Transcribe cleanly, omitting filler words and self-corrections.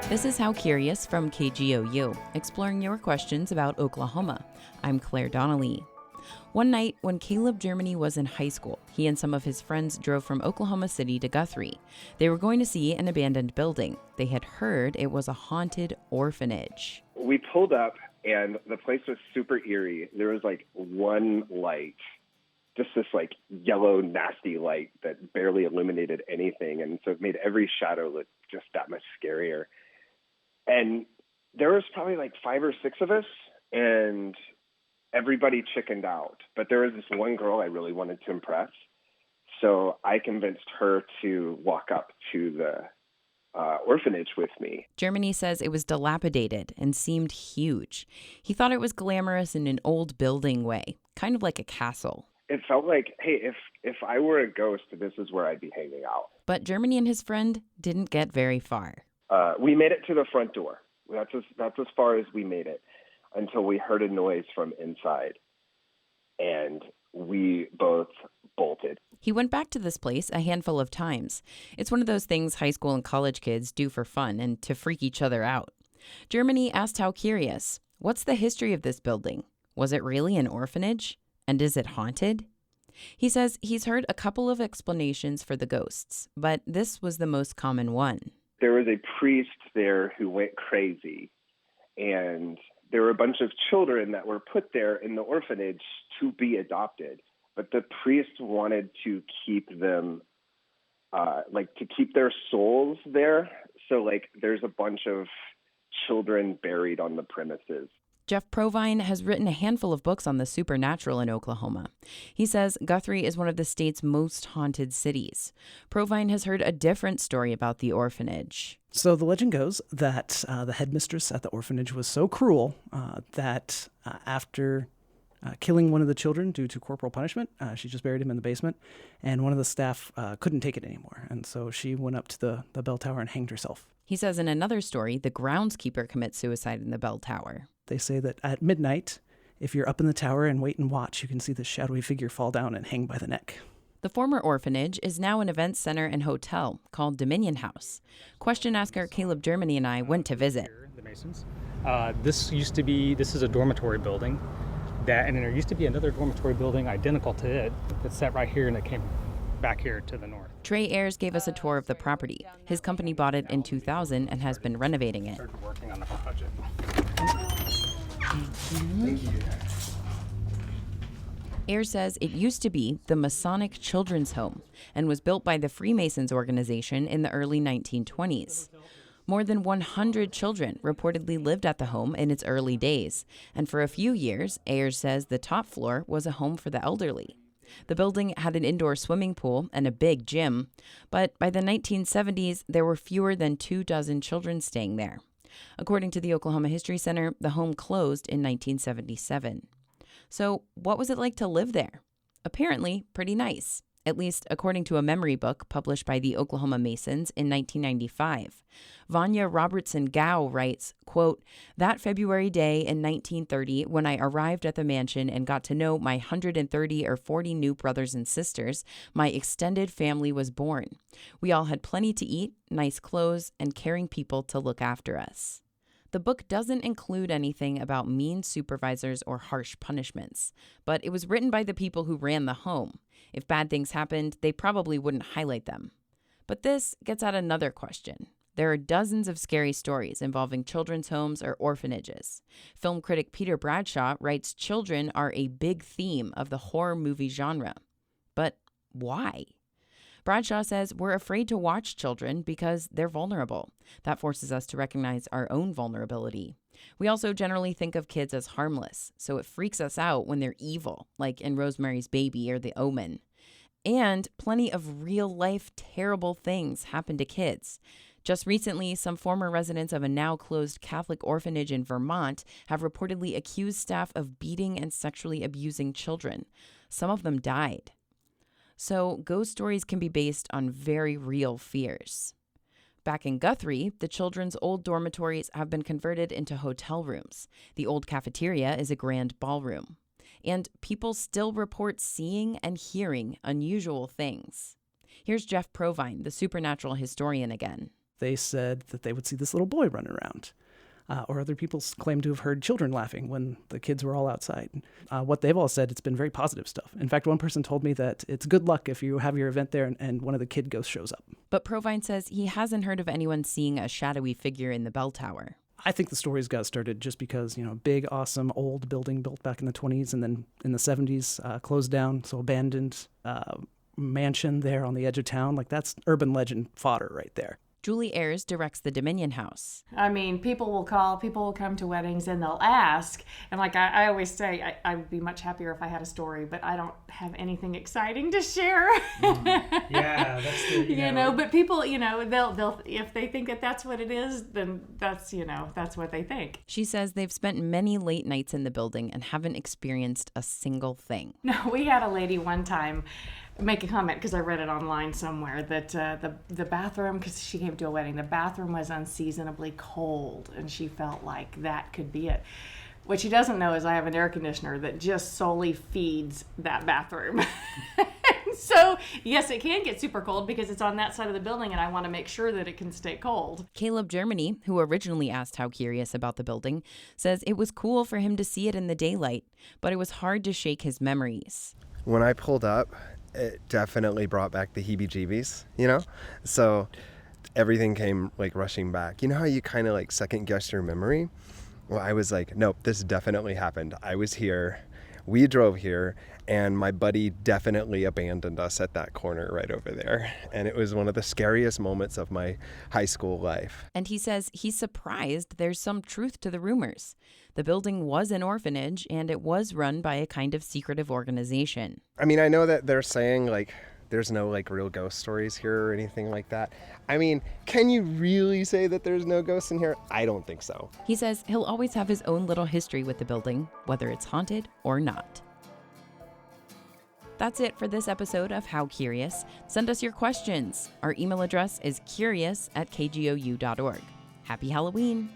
This is How Curious from KGOU, exploring your questions about Oklahoma. I'm Claire Donnelly. One night, when Caleb Germany was in high school, he and some of his friends drove from Oklahoma City to Guthrie. They were going to see an abandoned building. They had heard it was a haunted orphanage. We pulled up, and the place was super eerie. There was like one light, just this like yellow, nasty light that barely illuminated anything. And so it made every shadow look just that much scarier. And there was probably like 5 or 6 of us, and everybody chickened out. But there was this one girl I really wanted to impress. So I convinced her to walk up to the orphanage with me. Germany says it was dilapidated and seemed huge. He thought it was glamorous in an old building way, kind of like a castle. It felt like, hey, if I were a ghost, this is where I'd be hanging out. But Germany and his friend didn't get very far. We made it to the front door. That's as far as we made it until we heard a noise from inside, and we both bolted. He went back to this place a handful of times. It's one of those things high school and college kids do for fun and to freak each other out. Germany asked How Curious, what's the history of this building? Was it really an orphanage? And is it haunted? He says he's heard a couple of explanations for the ghosts, but this was the most common one. There was a priest there who went crazy, and there were a bunch of children that were put there in the orphanage to be adopted. But the priest wanted to keep them, to keep their souls there. So, there's a bunch of children buried on the premises. Jeff Provine has written a handful of books on the supernatural in Oklahoma. He says Guthrie is one of the state's most haunted cities. Provine has heard a different story about the orphanage. So the legend goes that the headmistress at the orphanage was so cruel that after killing one of the children due to corporal punishment, she just buried him in the basement, and one of the staff couldn't take it anymore. And so she went up to the bell tower and hanged herself. He says in another story, the groundskeeper commits suicide in the bell tower. They say that at midnight, if you're up in the tower and wait and watch, you can see this shadowy figure fall down and hang by the neck. The former orphanage is now an event center and hotel called Dominion House. Question asker Caleb Germany and I went to visit. The Masons. This is a dormitory building. And there used to be another dormitory building identical to it that sat right here, and it came back here to the north. Trey Ayers gave us a tour of the property. His company bought it in 2000 and has been renovating it. Started working on the project. Thank you. Ayers says it used to be the Masonic Children's Home and was built by the Freemasons organization in the early 1920s. More than 100 children reportedly lived at the home in its early days, and for a few years, Ayers says the top floor was a home for the elderly. The building had an indoor swimming pool and a big gym, but by the 1970s, there were fewer than 24 children staying there. According to the Oklahoma History Center, the home closed in 1977. So what was it like to live there? Apparently pretty nice, at least according to a memory book published by the Oklahoma Masons in 1995. Vanya Robertson Gow writes, quote, "That February day in 1930, when I arrived at the mansion and got to know my 130 or 40 new brothers and sisters, my extended family was born. We all had plenty to eat, nice clothes, and caring people to look after us." The book doesn't include anything about mean supervisors or harsh punishments, but it was written by the people who ran the home. If bad things happened, they probably wouldn't highlight them. But this gets at another question. There are dozens of scary stories involving children's homes or orphanages. Film critic Peter Bradshaw writes children are a big theme of the horror movie genre. But why? Bradshaw says we're afraid to watch children because they're vulnerable. That forces us to recognize our own vulnerability. We also generally think of kids as harmless, so it freaks us out when they're evil, like in Rosemary's Baby or The Omen. And plenty of real-life terrible things happen to kids. Just recently, some former residents of a now-closed Catholic orphanage in Vermont have reportedly accused staff of beating and sexually abusing children. Some of them died. So ghost stories can be based on very real fears. Back in Guthrie, the children's old dormitories have been converted into hotel rooms. The old cafeteria is a grand ballroom. And people still report seeing and hearing unusual things. Here's Jeff Provine, the supernatural historian again. they said that they would see this little boy running around. Or other people claim to have heard children laughing when the kids were all outside. What they've all said, it's been very positive stuff. In fact, one person told me that it's good luck if you have your event there and one of the kid ghosts shows up. But Provine says he hasn't heard of anyone seeing a shadowy figure in the bell tower. I think the stories got started just because, big, awesome, old building built back in the 20s and then in the 70s closed down, so abandoned mansion there on the edge of town. Like, that's urban legend fodder right there. Julie Ayers directs the Dominion House. I mean, people will come to weddings and they'll ask. And like I always say, I would be much happier if I had a story, but I don't have anything exciting to share. Yeah, that's the, but people, they'll if they think that that's what it is, then that's what they think. She says they've spent many late nights in the building and haven't experienced a single thing. No, we had a lady one time make a comment, because I read it online somewhere, that the bathroom, because she came to a wedding, the bathroom was unseasonably cold, and she felt like that could be it. What she doesn't know is I have an air conditioner that just solely feeds that bathroom. So, yes, it can get super cold because it's on that side of the building, and I want to make sure that it can stay cold. Caleb Germany, who originally asked How Curious about the building, says it was cool for him to see it in the daylight, but it was hard to shake his memories. When I pulled up, it definitely brought back the heebie-jeebies, So everything came rushing back. You know how you kind of second guess your memory? Well, I was like, nope, this definitely happened. I was here. We drove here, and my buddy definitely abandoned us at that corner right over there. And it was one of the scariest moments of my high school life. And he says he's surprised there's some truth to the rumors. The building was an orphanage, and it was run by a kind of secretive organization. I mean, I know that they're saying there's no real ghost stories here or anything like that. I mean, can you really say that there's no ghosts in here? I don't think so. He says he'll always have his own little history with the building, whether it's haunted or not. That's it for this episode of How Curious. Send us your questions. Our email address is curious@kgou.org. Happy Halloween!